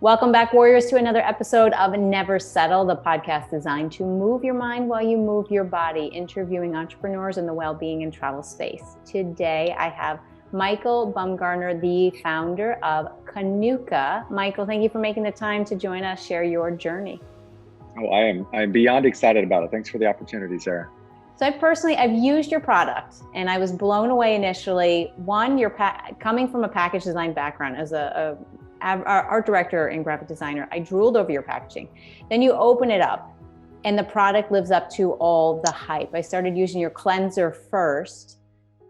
Welcome back, Warriors, to another episode of Never Settle, the podcast designed to move your mind while you move your body, interviewing entrepreneurs in the well-being and travel space. Today, I have Michael Bumgarner, the founder of Cannuka. Michael, thank you for making the time to join us, share your journey. Oh, I'm beyond excited about it. Thanks for the opportunity, Sarah. So I've used your product and I was blown away initially. One, you're coming from a package design background as a art director and graphic designer. I drooled over your packaging. Then you open it up and the product lives up to all the hype. I started using your cleanser first,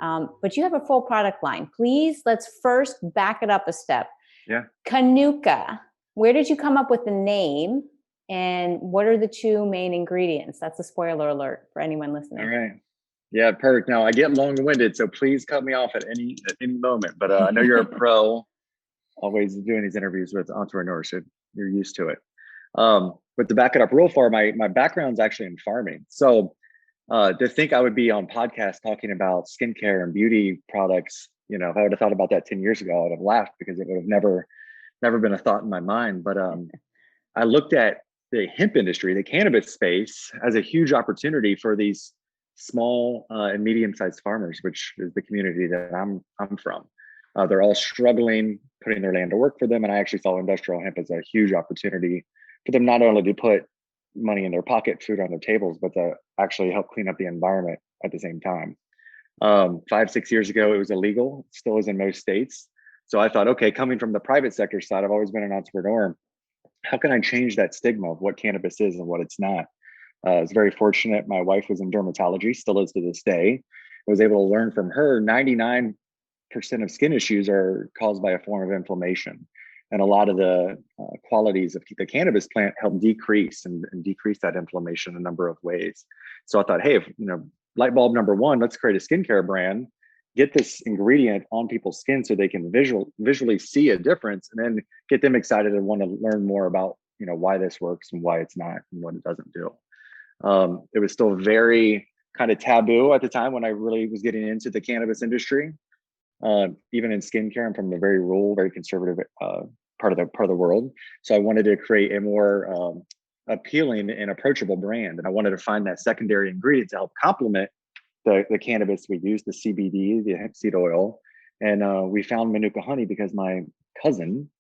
but you have a full product line. Please, let's first back it up a step. Yeah. Cannuka, where did you come up with the name? And what are the two main ingredients? That's a spoiler alert for anyone listening. All right. Yeah, perfect. Now I get long-winded, so please cut me off at any moment. But I know you're a pro, always doing these interviews with entrepreneurs, so you're used to it. But to back it up real far, my background's actually in farming. So to think I would be on podcasts talking about skincare and beauty products, if I would have thought about that 10 years ago, I would have laughed because it would have never been a thought in my mind. But I looked at the hemp industry, the cannabis space, as a huge opportunity for these small and medium-sized farmers, which is the community that I'm from. They're all struggling, putting their land to work for them. And I actually saw industrial hemp as a huge opportunity for them, not only to put money in their pocket, food on their tables, but to actually help clean up the environment at the same time. 5-6 years ago, it was illegal, still is in most states. So I thought, okay, coming from the private sector side, I've always been an entrepreneur. How can I change that stigma of what cannabis is and what it's not? I was very fortunate. My wife was in dermatology, still is to this day. I was able to learn from her 99% of skin issues are caused by a form of inflammation. And a lot of the qualities of the cannabis plant help decrease and decrease that inflammation in a number of ways. So I thought, hey, light bulb number one, let's create a skincare brand, get this ingredient on people's skin so they can visually see a difference, and then get them excited and want to learn more about, why this works and why it's not and what it doesn't do. It was still very kind of taboo at the time when I really was getting into the cannabis industry. Even in skincare, I'm from the very rural, very conservative part of the world. So I wanted to create a more appealing and approachable brand. And I wanted to find that secondary ingredient to help complement the cannabis we use, the CBD, the hemp seed oil. And we found Manuka honey because my cousin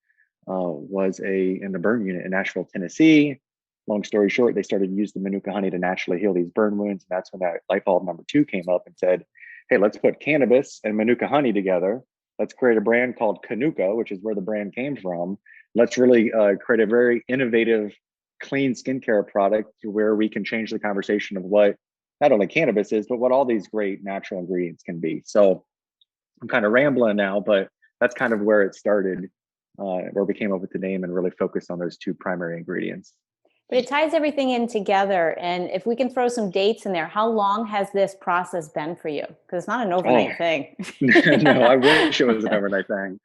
was in the burn unit in Nashville, Tennessee. Long story short, they started to use the Manuka honey to naturally heal these burn wounds. And that's when that light bulb number two came up and said, hey, let's put cannabis and Manuka honey together. Let's create a brand called Cannuka, which is where the brand came from. Let's really create a very innovative, clean skincare product to where we can change the conversation of what not only cannabis is, but what all these great natural ingredients can be. So I'm kind of rambling now, but that's kind of where it started, where we came up with the name and really focused on those two primary ingredients. But it ties everything in together. And if we can throw some dates in there, how long has this process been for you? Because it's not an overnight thing. No, I wish it was an overnight thing.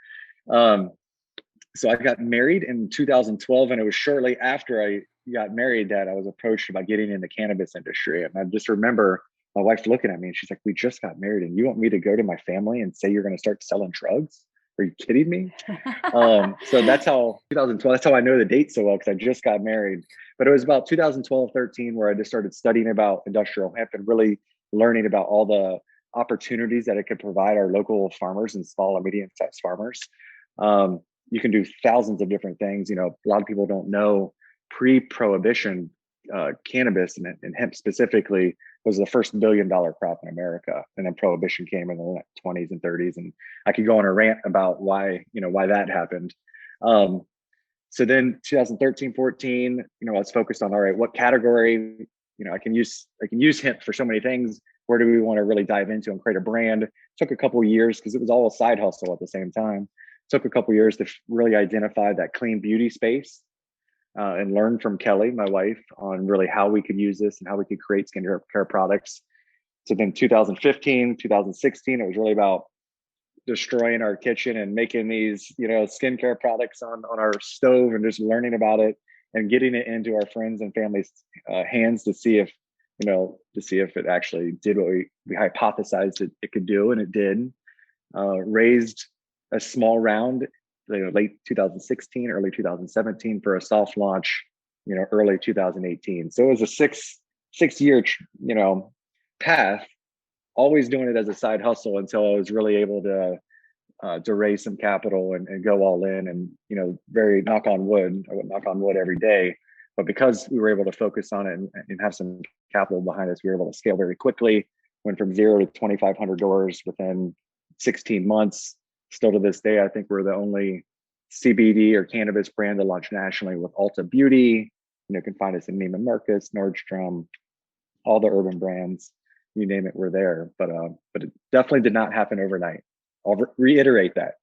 So I got married in 2012, and it was shortly after I got married that I was approached about getting in the cannabis industry. And I just remember my wife looking at me and she's like, we just got married and you want me to go to my family and say you're going to start selling drugs? Are you kidding me? So that's how 2012, that's how I know the date so well, because I just got married. But it was about 2012, 13, where I just started studying about industrial hemp and really learning about all the opportunities that it could provide our local farmers and small and medium-sized farmers. You can do thousands of different things. A lot of people don't know pre-prohibition cannabis and hemp specifically was the first $1 billion crop in America. And then prohibition came in the 20s and 30s. And I could go on a rant about why that happened. So then 2013, 14, I was focused on, all right, what category, I can use hemp for so many things. Where do we want to really dive into and create a brand? Took a couple of years because it was all a side hustle at the same time. Took a couple of years to really identify that clean beauty space and learn from Kelly, my wife, on really how we could use this and how we could create skincare products. So then 2015, 2016, it was really about destroying our kitchen and making these, skincare products on our stove and just learning about it and getting it into our friends and family's hands to see if it actually did what we hypothesized it could do, and it did. Raised a small round late 2016, early 2017 for a soft launch, early 2018. So it was a six-year, path, always doing it as a side hustle until I was really able to raise some capital and go all in, and very knock on wood, I would knock on wood every day, but because we were able to focus on it and have some capital behind us, we were able to scale very quickly. Went from 0 to 2,500 doors within 16 months. Still to this day, I think we're the only CBD or cannabis brand to launch nationally with Ulta Beauty. You can find us in Neiman Marcus, Nordstrom, all the urban brands, you name it, we're there. But it definitely did not happen overnight. I'll reiterate that.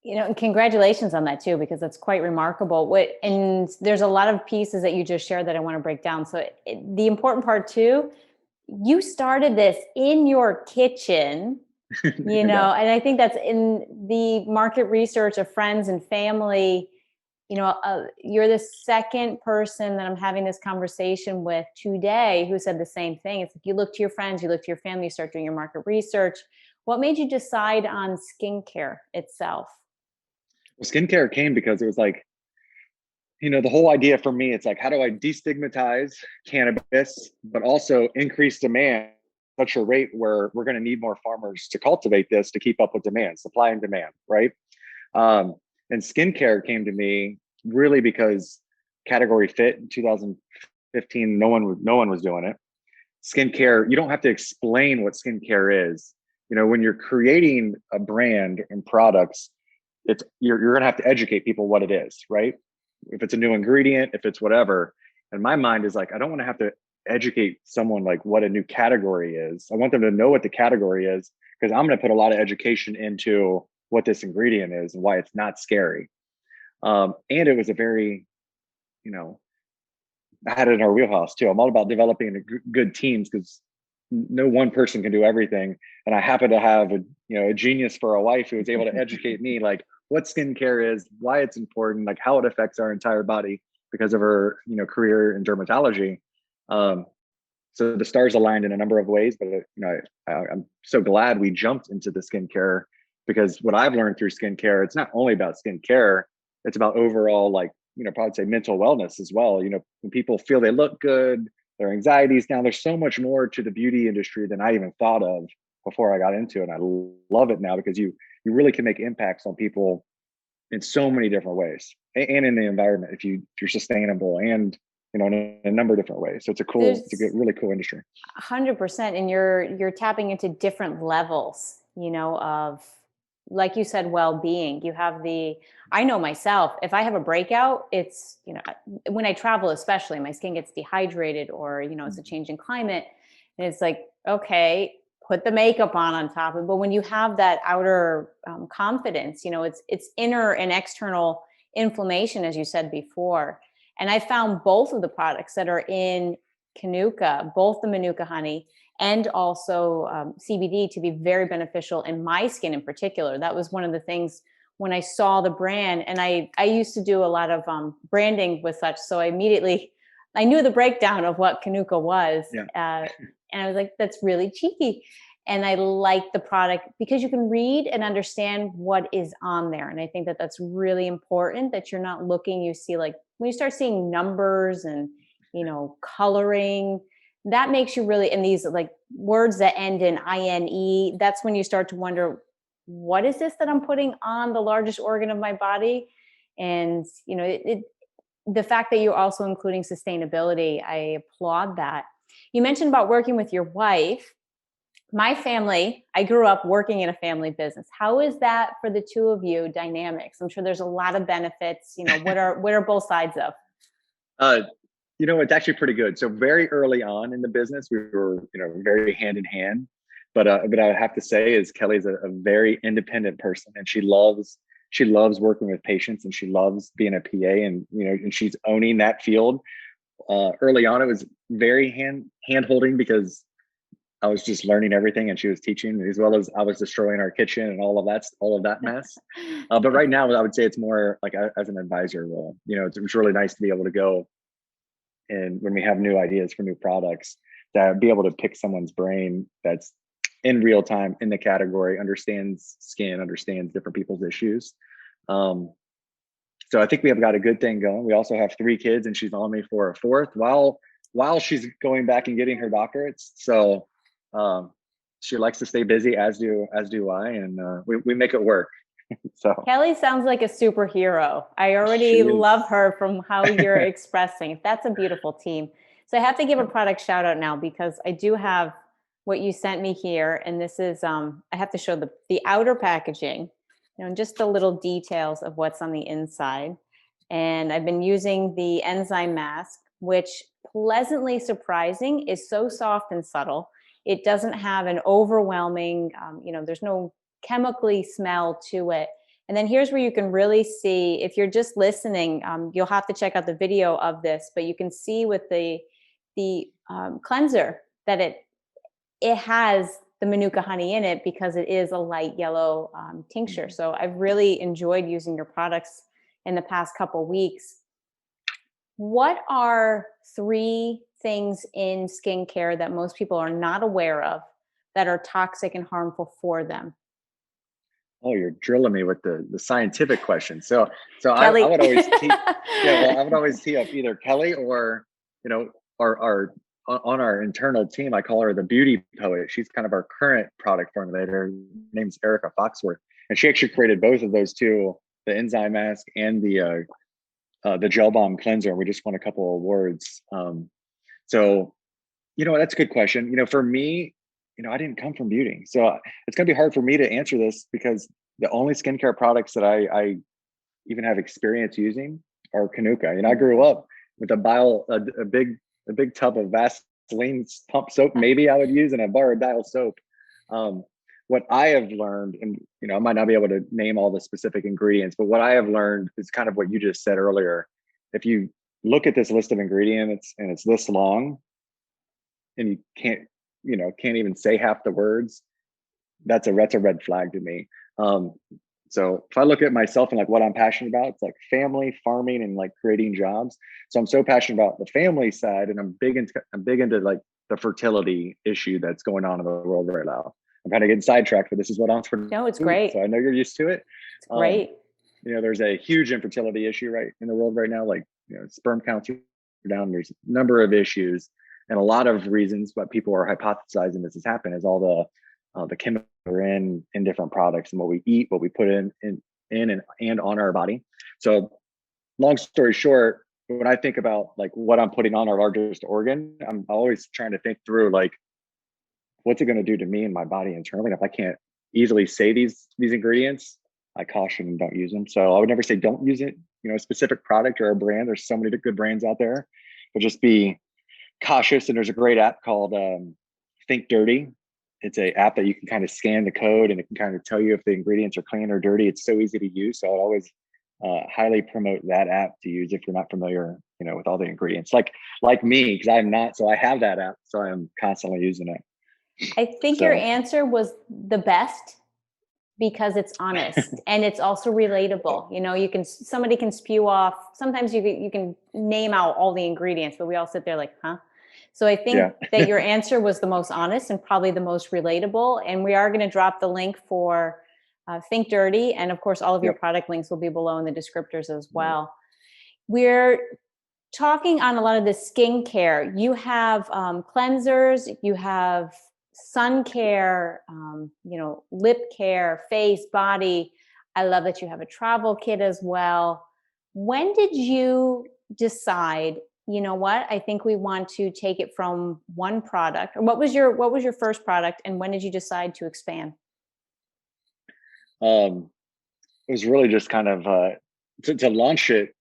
And congratulations on that too, because that's quite remarkable. And there's a lot of pieces that you just shared that I want to break down. So the important part too, you started this in your kitchen, and I think that's in the market research of friends and family. You're the second person that I'm having this conversation with today who said the same thing. It's like, you look to your friends, you look to your family, you start doing your market research. What made you decide on skincare itself? Well, skincare came because it was like, the whole idea for me, it's like, how do I destigmatize cannabis, but also increase demand at such a rate where we're going to need more farmers to cultivate this to keep up with demand, supply and demand, right? And skincare came to me really because category fit in 2015, no one was doing it. Skincare, you don't have to explain what skincare is. When you're creating a brand and products, you're going to have to educate people what it is, right? If it's a new ingredient, if it's whatever. And my mind is like, I don't want to have to educate someone like what a new category is. I want them to know what the category is, because I'm going to put a lot of education into what this ingredient is and why it's not scary. And it was a very, I had it in our wheelhouse too. I'm all about developing good teams, because no one person can do everything. And I happen to have a genius for a wife who was able to educate me like what skincare is, why it's important, like how it affects our entire body because of her, career in dermatology. So the stars aligned in a number of ways, but I'm so glad we jumped into the skincare, because what I've learned through skincare, it's not only about skincare, it's about overall, like, probably say mental wellness as well. When people feel they look good, their anxieties down, there's so much more to the beauty industry than I even thought of before I got into it. And I love it now, because you really can make impacts on people in so many different ways, and in the environment if you're sustainable, and in a number of different ways. So it's a really cool industry. 100%. And you're tapping into different levels, of, like you said, well-being. I know myself, if I have a breakout, it's, when I travel, especially, my skin gets dehydrated, or, it's a change in climate, and it's like, okay, put the makeup on top of it. But when you have that outer confidence, it's inner and external inflammation, as you said before. And I found both of the products that are in Cannuka, both the Manuka honey and also CBD, to be very beneficial in my skin in particular. That was one of the things when I saw the brand, and I used to do a lot of branding with such. So I knew the breakdown of what Cannuka was. Yeah. And I was like, that's really cheeky. And I like the product because you can read and understand what is on there. And I think that that's really important, that you're not looking, you see, like when you start seeing numbers and, coloring, that makes you really, and these like words that end in INE, that's when you start to wonder, what is this that I'm putting on the largest organ of my body? And, the fact that you're also including sustainability, I applaud that. You mentioned about working with your wife. My family, I grew up working in a family business. How is that for the two of you dynamics? I'm sure there's a lot of benefits. What are both sides of? It's actually pretty good. So very early on in the business, we were, very hand in hand. But I would have to say is Kelly's a very independent person, and she loves working with patients, and she loves being a PA, and and she's owning that field. Early on, it was very hand holding, because I was just learning everything and she was teaching, as well as I was destroying our kitchen and all of that mess. But right now, I would say it's more like as an advisor role. It's really nice to be able to go, and when we have new ideas for new products, that be able to pick someone's brain that's in real time in the category, understands skin, understands different people's issues. So I think we have got a good thing going. We also have 3 kids, and she's on me for a 4th while she's going back and getting her doctorates. So she likes to stay busy, as do I, and we make it work. So Kelly sounds like a superhero. I already she love is. her from how you're expressing. That's a beautiful team. So I have to give a product shout out now because I do have what you sent me here, and this is I have to show the outer packaging, and just the little details of what's on the inside. And I've been using the enzyme mask, which, pleasantly surprising, is so soft and subtle. It doesn't have an overwhelming, there's no chemically smell to it. And then here's where you can really see, if you're just listening, you'll have to check out the video of this, but you can see with the cleanser that it has the Manuka honey in it because it is a light yellow tincture. So I've really enjoyed using your products in the past couple weeks. What are 3 things in skincare that most people are not aware of that are toxic and harmful for them? Oh, you're drilling me with the scientific question. So Kelly. I would always I would always tee up either Kelly or, our on our internal team. I call her the beauty poet. She's kind of our current product formulator. Her name's Erica Foxworth, and she actually created both of those two, the enzyme mask and the gel balm cleanser. We just won a couple of awards. So that's a good question. For me, I didn't come from beauty, so it's gonna be hard for me to answer this because the only skincare products that I even have experience using are Cannuka. I grew up with a big tub of Vaseline pump soap. Maybe I would use in a bar of dial soap. What I have learned, and I might not be able to name all the specific ingredients, but what I have learned is kind of what you just said earlier. If you look at this list of ingredients and it's this long, and you can't even say half the words, that's a red flag to me. So if I look at myself and like what I'm passionate about, it's like family, farming, and like creating jobs. So I'm so passionate about the family side, and I'm big into like the fertility issue that's going on in the world right now. I'm kind of getting sidetracked, but this is what entrepreneur. No, it's great. So I know you're used to it. It's great. There's a huge infertility issue right in the world right now. Like, sperm counts are down. There's a number of issues, and a lot of reasons what people are hypothesizing this has happened is all the chemicals are in different products and what we eat, what we put in and on our body. So long story short, when I think about like what I'm putting on our largest organ, I'm always trying to think through like, what's it going to do to me and my body internally? And if I can't easily say these ingredients, I caution and don't use them. So I would never say don't use it, a specific product or a brand. There's so many good brands out there, but just be cautious. And there's a great app called Think Dirty. It's an app that you can kind of scan the code and it can kind of tell you if the ingredients are clean or dirty. It's so easy to use. So I'd always highly promote that app to use if you're not familiar, with all the ingredients. Like me, because I'm not. So I have that app, so I'm constantly using it. I think your answer was the best because it's honest and it's also relatable. Somebody can spew off. Sometimes you can name out all the ingredients, but we all sit there like, huh? So I think that your answer was the most honest and probably the most relatable. And we are going to drop the link for Think Dirty. And of course, all of your product links will be below in the descriptors as well. We're talking on a lot of the skincare. You have cleansers, you have sun care, lip care, face, body. I love that you have a travel kit as well. When did you decide, I think we want to take it from one product? Or what was your first product, and when did you decide to expand? It was really just kind of to launch it.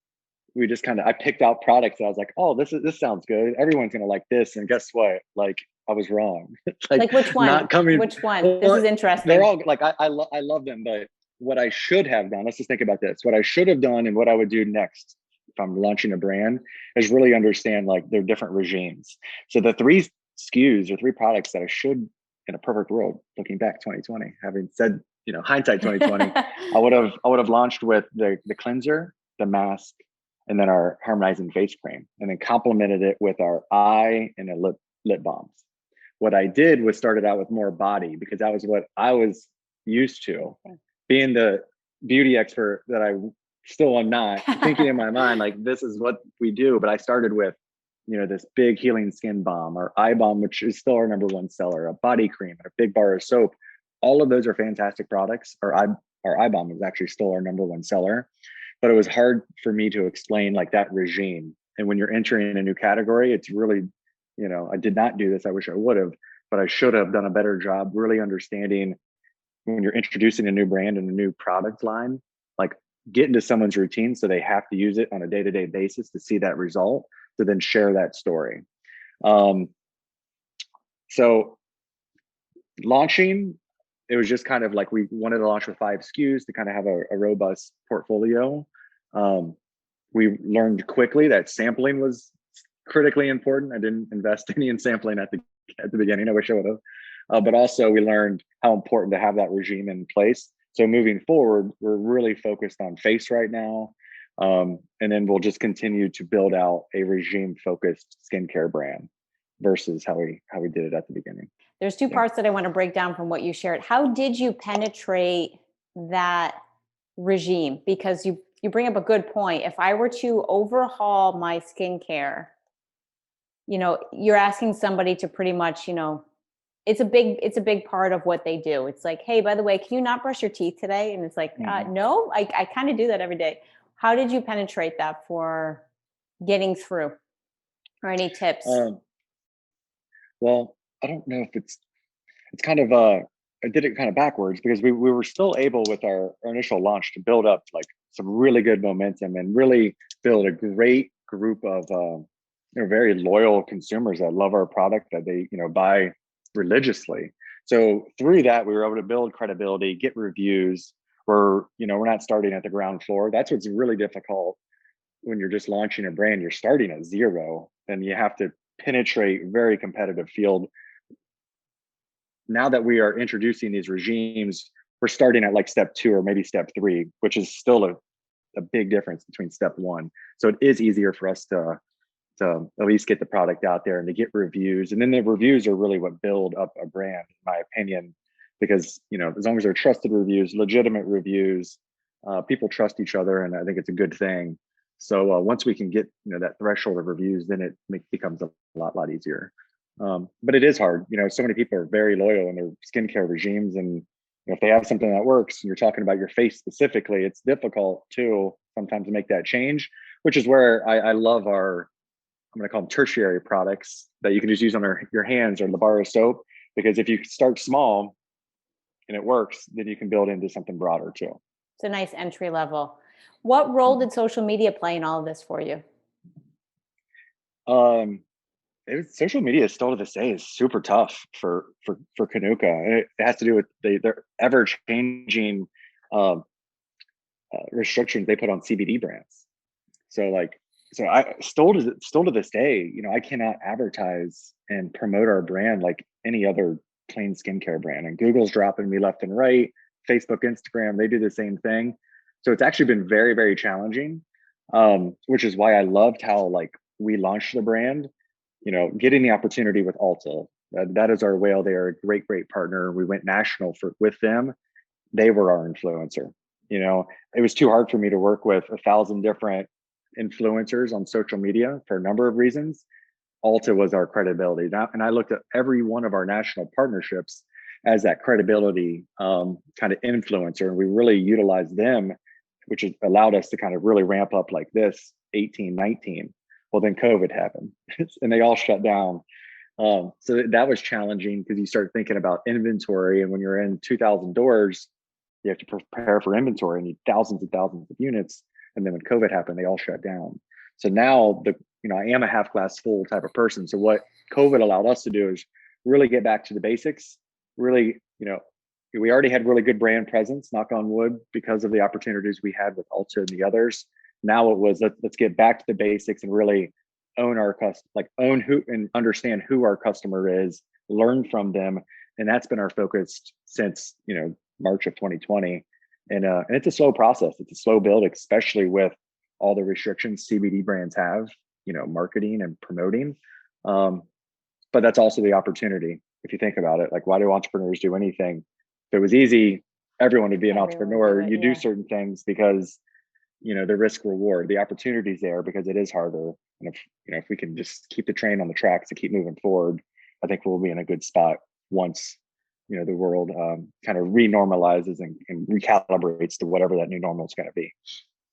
We just I picked out products that I was like, oh, this sounds good. Everyone's gonna like this, and guess what? Like I was wrong. like which one? Which one? This is interesting. They're all like I love them, but what I should have done. Let's just think about this. What I should have done and what I would do next if I'm launching a brand is really understand like their different regimes. So the 3 SKUs or 3 products that I should, in a perfect world, looking back 2020, having said hindsight 2020, I would have launched with the cleanser, the mask, and then our harmonizing face cream, and then complemented it with our eye and the lip balms. What I did was started out with more body because that was what I was used to, being the beauty expert that I still am not, thinking in my mind, like, this is what we do. But I started with, this big healing skin balm, or eye balm, which is still our number one seller, a body cream, and a big bar of soap. All of those are fantastic products. Our eye balm is actually still our number one seller. But it was hard for me to explain like that regime. And when you're entering a new category, it's really, I did not do this. I wish I would have, but I should have done a better job really understanding when you're introducing a new brand and a new product line, like get into someone's routine so they have to use it on a day-to-day basis to see that result, to then share that story. So launching, it was just kind of like we wanted to launch with 5 SKUs to kind of have a robust portfolio. We learned quickly that sampling was critically important. I didn't invest any in sampling at the beginning. I wish I would have. But also we learned how important to have that regime in place. So moving forward, we're really focused on face right now. And then we'll just continue to build out a regime focused skincare brand versus how we did it at the beginning. There's 2 parts that I want to break down from what you shared. How did you penetrate that regime? Because you bring up a good point. If I were to overhaul my skincare, you're asking somebody to pretty much, it's a big part of what they do. It's like, hey, by the way, can you not brush your teeth today? And it's like, no, I kind of do that every day. How did you penetrate that for getting through, or any tips? Well, I don't know if it's kind of I did it kind of backwards, because we were still able with our initial launch to build up like some really good momentum and really build a great group of very loyal consumers that love our product, that they buy religiously. So through that, we were able to build credibility, get reviews. We're not starting at the ground floor. That's what's really difficult when you're just launching a brand. You're starting at zero, and you have to penetrate a very competitive field. Now that we are introducing these regimes, we're starting at like step 2 or maybe step 3, which is still a big difference between step 1. So it is easier for us to at least get the product out there and to get reviews. And then the reviews are really what build up a brand, in my opinion, because, as long as they're trusted reviews, legitimate reviews, people trust each other. And I think it's a good thing. So once we can get, that threshold of reviews, then it becomes a lot easier. But it is hard. So many people are very loyal in their skincare regimes. And if they have something that works, and you're talking about your face specifically, it's difficult too sometimes to make that change, which is where I love our, I'm going to call them tertiary products that you can just use on your hands or the bar of soap. Because if you start small and it works, then you can build into something broader too. It's a nice entry level. What role did social media play in all of this for you? Social media still to this day is super tough for Cannuka. And it has to do with their ever changing restrictions they put on CBD brands. So I still to this day, I cannot advertise and promote our brand like any other clean skincare brand. And Google's dropping me left and right. Facebook, Instagram, they do the same thing. So it's actually been very, very challenging, which is why I loved how we launched the brand. Getting the opportunity with Ulta, that is our whale. They are a great, great partner. We went national with them. They were our influencer. It was too hard for me to work with 1,000 different influencers on social media for a number of reasons. Ulta was our credibility. And I looked at every one of our national partnerships as that credibility kind of influencer. And we really utilized them, which has allowed us to kind of really ramp up like this 18, 19. Well, then COVID happened and they all shut down. So that was challenging, because you start thinking about inventory. And when you're in 2,000 doors, you have to prepare for inventory and need thousands and thousands of units. And then when COVID happened, they all shut down. So now I am a half glass full type of person. So what COVID allowed us to do is really get back to the basics. Really, we already had really good brand presence, knock on wood, because of the opportunities we had with Ulta and the others. Now it was, let's get back to the basics and really own our own who and understand who our customer is, learn from them. And that's been our focus since, March of 2020. And it's a slow process. It's a slow build, especially with all the restrictions CBD brands have, marketing and promoting. But that's also the opportunity. If you think about it, why do entrepreneurs do anything? If it was easy, everyone would be an Everyone would entrepreneur. do it, You do yeah. certain things because, the risk reward, the opportunity's there because it is harder. And if we can just keep the train on the tracks and keep moving forward, I think we'll be in a good spot once, the world kind of renormalizes and recalibrates to whatever that new normal is going to be.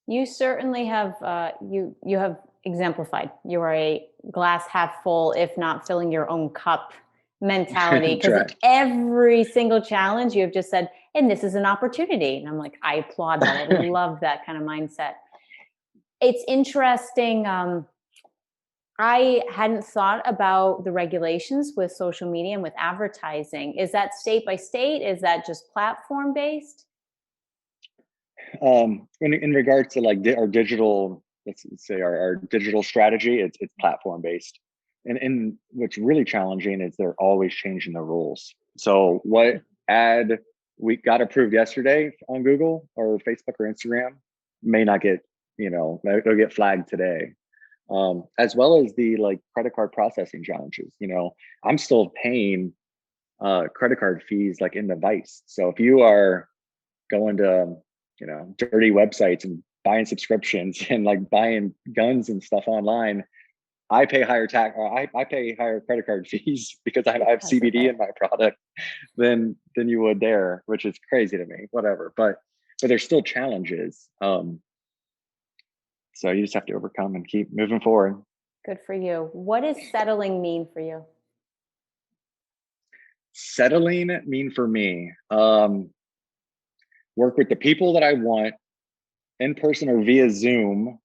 You certainly have you have exemplified. You are a glass half full, if not filling your own cup mentality. Because Try. every single challenge you have just said, and this is an opportunity. And I'm like, I applaud that. I love that kind of mindset. It's interesting. I hadn't thought about the regulations with social media and with advertising. Is that state by state? Is that just platform based? In regards to like our digital, let's say our digital strategy, it's platform based. And what's really challenging is they're always changing the rules. So what ad we got approved yesterday on Google or Facebook or Instagram may not get, it'll get flagged today. As well as the like credit card processing challenges. I'm still paying credit card fees like in the Vice. So if you are going to, dirty websites and buying subscriptions and like buying guns and stuff online, I pay higher tax or I pay higher credit card fees because I have CBD in my product than you would there, which is crazy to me. Whatever, but there's still challenges. So you just have to overcome and keep moving forward. Good for you. What does settling mean for you? Settling mean for me, work with the people that I want in person or via Zoom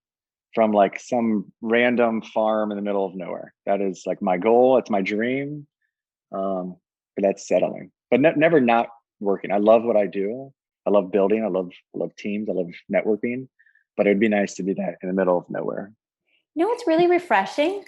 from like some random farm in the middle of nowhere. That is like my goal. It's my dream. But that's settling, but never not working. I love what I do. I love building. I love teams. I love networking, but it'd be nice to do that in the middle of nowhere. It's really refreshing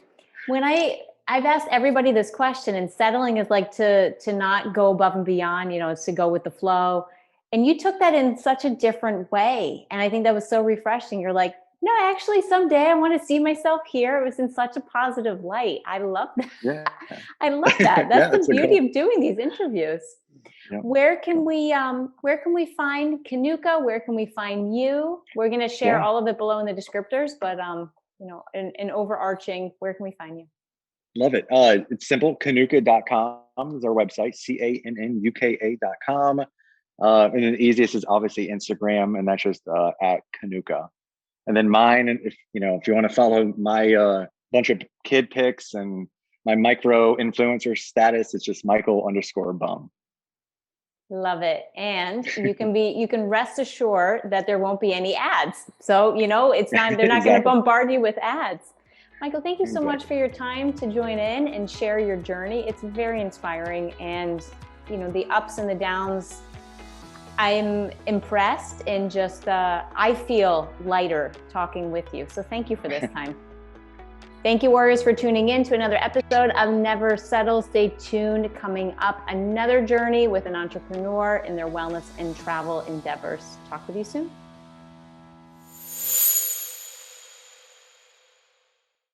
when I've asked everybody this question, and settling is like to not go above and beyond, it's to go with the flow. And you took that in such a different way. And I think that was so refreshing. You're like, no, actually someday I want to see myself here. It was in such a positive light. I love that. Yeah. I love that. That's Yeah, the beauty of doing these interviews. Yep. Where can we find Cannuka? Where can we find you? We're going to share all of it below in the descriptors, but an overarching, where can we find you? Love it. It's simple. Cannuka.com is our website, CANNUKA.com. And the easiest is obviously Instagram, and that's just at Cannuka. And then mine, and if you want to follow my bunch of kid pics and my micro influencer status, it's just Michael_Bum. Love it. And you can rest assured that there won't be any ads. So, it's not, they're not going to bombard you with ads. Michael, thank you so much for your time to join in and share your journey. It's very inspiring, and, the ups and the downs, I'm impressed, and just, I feel lighter talking with you. So thank you for this time. Thank you, Warriors, for tuning in to another episode of Never Settle. Stay tuned. Coming up, another journey with an entrepreneur in their wellness and travel endeavors. Talk with you soon.